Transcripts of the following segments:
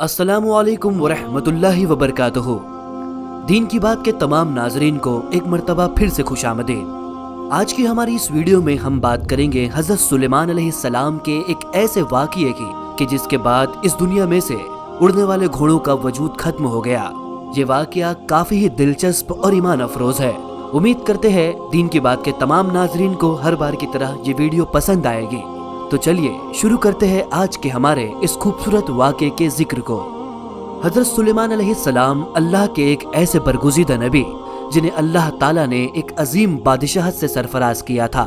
अस्सलामु अलैकुम वरहमतुल्लाहि वबरकातुहू। दीन की बात के तमाम नाजरीन को एक मर्तबा फिर से खुशामदीद। आज की हमारी इस वीडियो में हम बात करेंगे हजरत सुलेमान अलैहिस्सलाम के एक ऐसे वाक़ये की कि जिसके बाद इस दुनिया में से उड़ने वाले घोड़ों का वजूद खत्म हो गया। ये वाक़या काफी ही दिलचस्प और ईमान अफरोज है। उम्मीद करते हैं दीन की बात के तमाम नाजरीन को हर बार की तरह ये वीडियो पसंद आएगी। तो चलिए शुरू करते हैं आज के हमारे इस खूबसूरत वाक़े के जिक्र को। हजरत सुलेमान अलैहिस्सलाम अल्लाह के एक ऐसे बरगुज़ीदा नबी जिन्हें अल्लाह ताला ने एक अजीम बादशाहत से सरफराज किया था।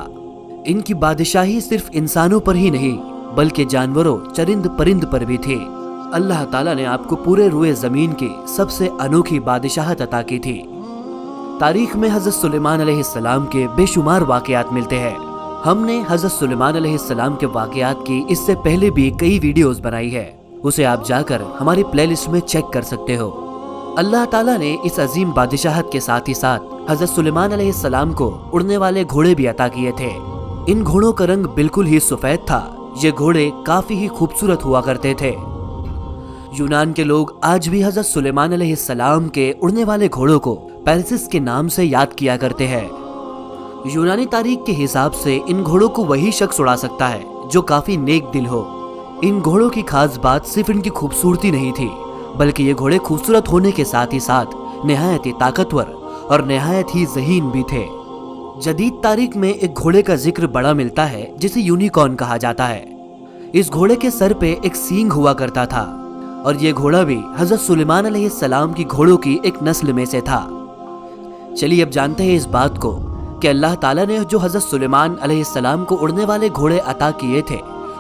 इनकी बादशाही सिर्फ इंसानों पर ही नहीं बल्कि जानवरों, चरिंद परिंद पर भी थी। अल्लाह ताला ने आपको पूरे रुए जमीन की सबसे अनोखी बादशाहत अता की थी। तारीख में हजरत सुलेमान अलैहिस्सलाम के बेशुमार वाक़यात मिलते हैं। हमने हजरत सुलेमान अलैहिस्सलाम के वाक़यात की इससे पहले भी कई वीडियोस बनाई है, उसे आप जाकर हमारी प्लेलिस्ट में चेक कर सकते हो। अल्लाह ताला ने इस अजीम बादशाहत के साथ ही साथ हजरत सुलेमान अलैहिस्सलाम को उड़ने वाले घोड़े भी अता किए थे। इन घोड़ों का रंग बिल्कुल ही सफेद था। ये घोड़े काफी ही खूबसूरत हुआ करते थे। यूनान के लोग आज भी हजरत सुलेमान अलैहिस्सलाम के उड़ने वाले घोड़ों को पेरसिस के नाम से याद किया करते हैं। यूनानी तारीख के हिसाब से इन घोड़ों को वही शख्स उड़ा सकता है जो काफी नेक दिल हो। इन घोड़ों की खास बात सिर्फ इनकी खूबसूरती नहीं थी बल्कि ये घोड़े खूबसूरत होने के साथ ही साथ निहायत ही ताकतवर और निहायत ही ज़हीन भी थे। जदीद तारीख में एक घोड़े का जिक्र बड़ा मिलता है जिसे यूनिकॉर्न कहा जाता है। इस घोड़े के सर पे एक सींग हुआ करता था और ये घोड़ा भी हजरत सुलेमान अलैहिस्सलाम की घोड़ों की एक नस्ल में से था। चलिए अब जानते हैं इस बात को कि अल्लाह ताला ने जो हजरत सुलेमान अलैहिस्सलाम को उड़ने वाले घोड़े अता किए थे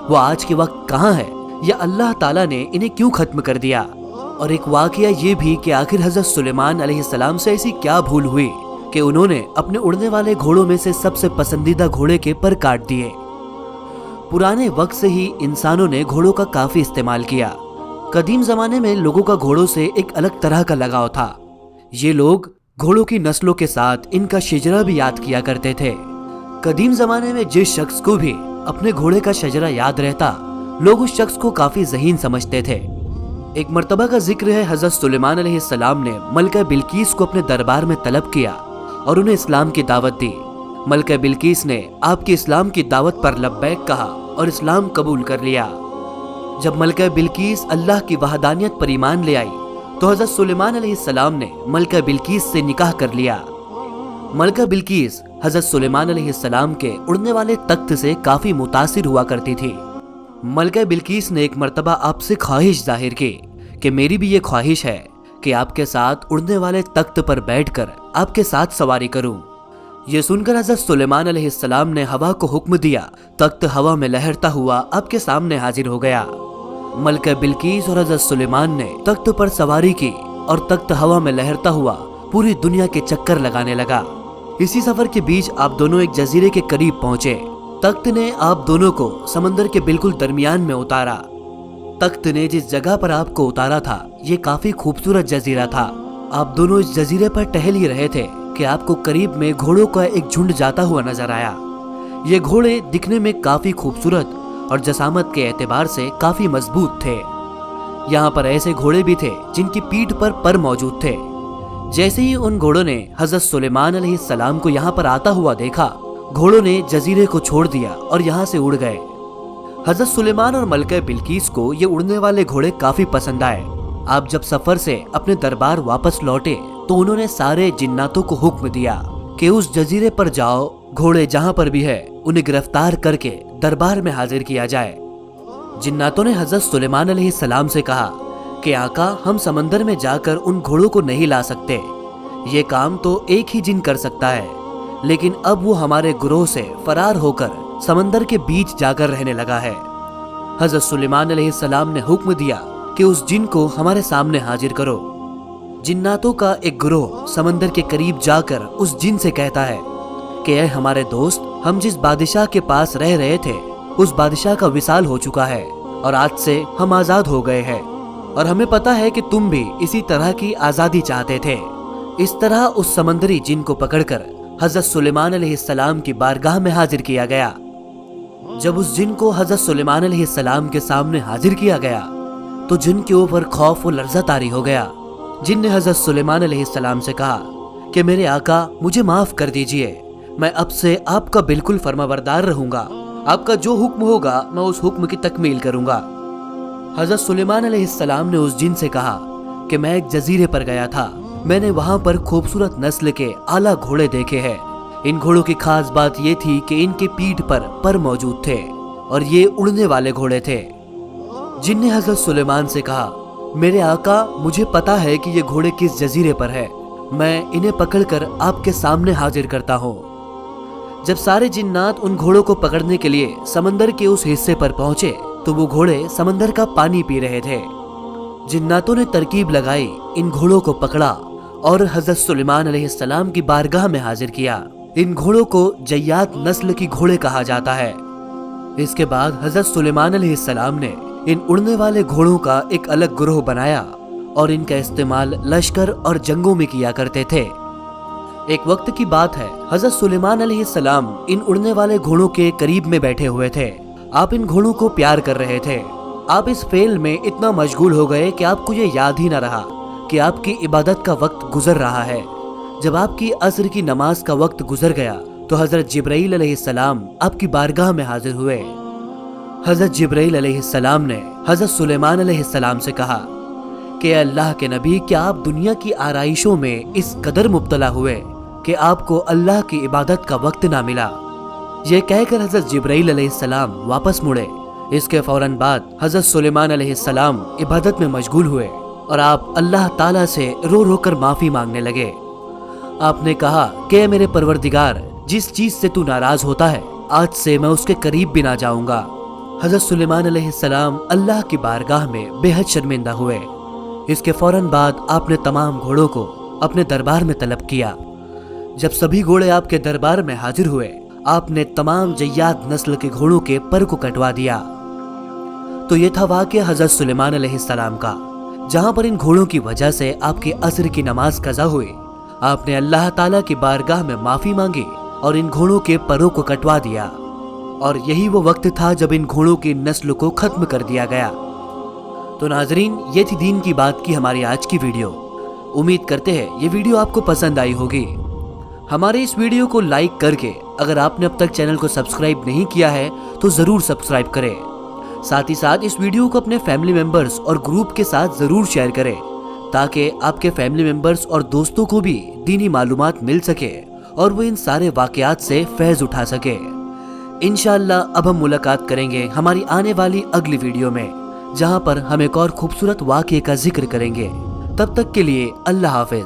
वो आज के वक्त कहाँ है या अल्लाह ताला ने इन्हें क्यों खत्म कर दिया। और एक वाकया ये भी कि आखिर हजरत सुलेमान अलैहिस्सलाम से ऐसी क्या भूल हुई कि उन्होंने अपने उड़ने वाले घोड़ों में से सबसे पसंदीदा घोड़े के पर काट दिए। पुराने वक्त से ही इंसानों ने घोड़ों का काफी इस्तेमाल किया। कदीम जमाने में लोगों का घोड़ों से एक अलग तरह का लगाव था। ये लोग घोड़ों की नस्लों के साथ इनका शजरा भी याद किया करते थे। कदीम जमाने में जिस शख्स को भी अपने घोड़े का शजरा याद रहता लोग उस शख्स को काफी ज़हीन समझते थे। एक मर्तबा का जिक्र है हजरत सुलेमान अलैहिस्सलाम ने मलका बिल्कीस को अपने दरबार में तलब किया और उन्हें इस्लाम की दावत दी। मलका बिल्कीस ने आपकी इस्लाम की दावत पर लब्बैक कहा और इस्लाम कबूल कर लिया। जब मलका बिल्कीस अल्लाह की वहदानियत पर ईमान ले आई तो हजरत सुलेमान अलैहिस्सलाम ने मलका बिल्कीस से निकाह कर लिया। मलका बिल्कीस हजरत सुलेमान अलैहिस्सलाम के उड़ने वाले तख्त से काफी मुतासिर हुआ करती थी। मलका बिल्कीस ने एक मर्तबा आपसे ख्वाहिश जाहिर की कि मेरी भी ये ख्वाहिश है कि आपके साथ उड़ने वाले तख्त पर बैठकर आपके साथ सवारी करूं। ये सुनकर हजरत सुलेमान अलैहिस्सलाम ने हवा को हुक्म दिया। तख्त हवा में लहरता हुआ आपके सामने हाजिर हो गया। मलका बिल्कीस और हजरत सुलेमान ने तख्त पर सवारी की और तख्त हवा में लहरता हुआ पूरी दुनिया के चक्कर लगाने लगा। इसी सफर के बीच आप दोनों एक जजीरे के करीब पहुंचे। तख्त ने आप दोनों को समंदर के बिल्कुल दरमियान में उतारा। तख्त ने जिस जगह पर आपको उतारा था ये काफी खूबसूरत जजीरा था। आप दोनों इस जजीरे पर टहल ही रहे थे कि आपको करीब में घोड़ों का एक झुंड जाता हुआ नजर आया। ये घोड़े दिखने में काफी खूबसूरत और जसामत के एतबार से काफी मजबूत थे। यहाँ पर ऐसे घोड़े भी थे जिनकी पीठ पर मौजूद थे। जैसे ही उन घोड़ों ने हजरत सुलेमान अलैहिस्सलाम को यहाँ पर आता हुआ देखा घोड़ों ने जजीरे को छोड़ दिया और यहाँ से उड़ गए। हजरत सुलेमान और मलका बिल्कीस को ये उड़ने वाले घोड़े काफी पसंद आए। आप जब सफर से अपने दरबार वापस लौटे तो उन्होंने सारे जिन्नातों को हुक्म दिया कि उस जजीरे पर जाओ, घोड़े जहाँ पर भी है उन्हें गिरफ्तार करके दरबार में हाजिर किया जाए। जिन्नातों ने हजरत सुलेमान अलैहिस्सलाम से कहा कि आका, हम समंदर में जाकर उन घोड़ों को नहीं ला सकते। ये काम तो एक ही जिन कर सकता है। लेकिन अब वो हमारे गुरोह से फरार होकर समंदर के बीच जाकर रहने लगा है। हजरत सुलेमान अलैहिस्सलाम ने हुक्म दिया कि उस जिन को हमारे सामने हाजिर करो। जिन्नातों का एक गिरोह समंदर के करीब जाकर उस जिन से कहता है कि ऐ हमारे दोस्त, हम जिस बादशाह के पास रह रहे थे उस बादशाह का विसाल हो चुका है और आज से हम आजाद हो गए हैं और हमें पता है कि तुम भी इसी तरह की आजादी चाहते थे। इस तरह उस समंदरी जिन को पकड़कर हजरत सुलेमान अलैहिस्सलाम की बारगाह में हाजिर किया गया। जब उस जिन को हजरत सुलेमान अलैहिस्सलाम के सामने हाजिर किया गया तो जिन के ऊपर खौफ और लर्जा तारी हो गया। जिन ने हजरत सुलेमान अलैहिस्सलाम से कहा कि मेरे आका मुझे माफ कर दीजिए, मैं अब से आपका बिल्कुल फर्माबरदार रहूंगा, आपका जो हुक्म होगा मैं उस हुक्म की तकमील करूंगा। हजरत सुलेमान अलैहिस्सलाम ने उस जिन से कहा कि मैं एक जजीरे पर गया था, मैंने वहां पर खूबसूरत नस्ल के आला घोड़े देखे हैं। इन घोड़ों की खास बात ये थी कि इनके पीठ पर मौजूद थे और ये उड़ने वाले घोड़े थे। जिन ने हजरत सुलेमान से कहा मेरे आका मुझे पता है कि ये घोड़े किस जजीरे पर है, मैं इन्हें पकड़कर आपके सामने हाजिर करता हूँ। जब सारे जिन्नात उन घोड़ों को पकड़ने के लिए समंदर के उस हिस्से पर पहुंचे तो वो घोड़े समंदर का पानी पी रहे थे। जिन्नातों ने तरकीब लगाई, इन घोड़ों को पकड़ा और हजरत सुलेमान अलैहिस्सलाम की बारगाह में हाजिर किया। इन घोड़ों को जय्यात नस्ल की घोड़े कहा जाता है। इसके बाद हजरत सुलेमान अलैहिस्सलाम ने इन उड़ने वाले घोड़ों का एक अलग ग्रोह बनाया और इनका इस्तेमाल लश्कर और जंगों में किया करते थे। एक वक्त की बात है, हजरत सुलेमान अलैहिस्सलाम इन उड़ने वाले घोड़ों के करीब में बैठे हुए थे। आप इन घोड़ों को प्यार कर रहे थे। आप इस फेल में इतना मशगूल हो गए कि आपको ये याद ही न रहा कि आपकी इबादत का वक्त गुजर रहा है। जब आपकी असर की नमाज का वक्त गुजर गया तो हजरत जिब्राइल अलैहिस्सलाम आपकी बारगाह में हाजिर हुए। हजरत जिब्राइल अलैहिस्सलाम ने हजरत सुलेमान अलैहिस्सलाम से कहा कि अल्लाह के नबी, क्या आप दुनिया की आराइशों में इस कदर मुब्तला हुए कि आपको अल्लाह की इबादत का वक्त ना मिला। ये कहकर हजरत जिब्राइल अलैहिस्सलाम वापस मुड़े। इसके फौरन बाद हजरत सुलेमान अलैहिस्सलाम इबादत में मशगूल हुए और आप अल्लाह ताला से रो रो कर माफी मांगने लगे। आपने कहा कि मेरे परवरदिगार, जिस चीज से तू नाराज होता है आज से मैं उसके करीब भी ना जाऊंगा। हजरत सुलेमान अलैहिस्सलाम अल्लाह की बारगाह में बेहद शर्मिंदा हुए। इसके फौरन बाद आपने तमाम घोड़ों को अपने दरबार में तलब किया। जब सभी घोड़े आपके दरबार में हाजिर हुए, आपने तमाम जय्यात नस्ल के घोड़ों के पर को कटवा दिया। तो ये था वाक़या हजरत सुलेमान अलैहिस्सलाम का, जहां पर इन घोड़ों की वजह से आपकी असर की नमाज कज़ा हुई। आपने अल्लाह ताला की बारगाह में माफी मांगी और इन घोड़ों के परों को कटवा दिया। और यही वो वक्त था जब इन घोड़ों की नस्ल को खत्म कर दिया गया। तो नाजरीन, ये थी दीन की बात की हमारी आज की वीडियो। उम्मीद करते हैं ये वीडियो आपको पसंद आई होगी। हमारे इस वीडियो को लाइक करके अगर आपने अब तक चैनल को सब्सक्राइब नहीं किया है तो जरूर सब्सक्राइब करें। साथ ही साथ इस वीडियो को अपने फैमिली मेंबर्स और ग्रुप के साथ जरूर शेयर करें ताकि आपके फैमिली मेंबर्स और दोस्तों को भी दीनी मालूमात मिल सके और वो इन सारे वाकयात से फैज़ उठा सके। इंशाअल्लाह अब हम मुलाकात करेंगे हमारी आने वाली अगली वीडियो में, जहां पर हम एक और खूबसूरत वाक़ये का जिक्र करेंगे। तब तक के लिए अल्लाह हाफिज।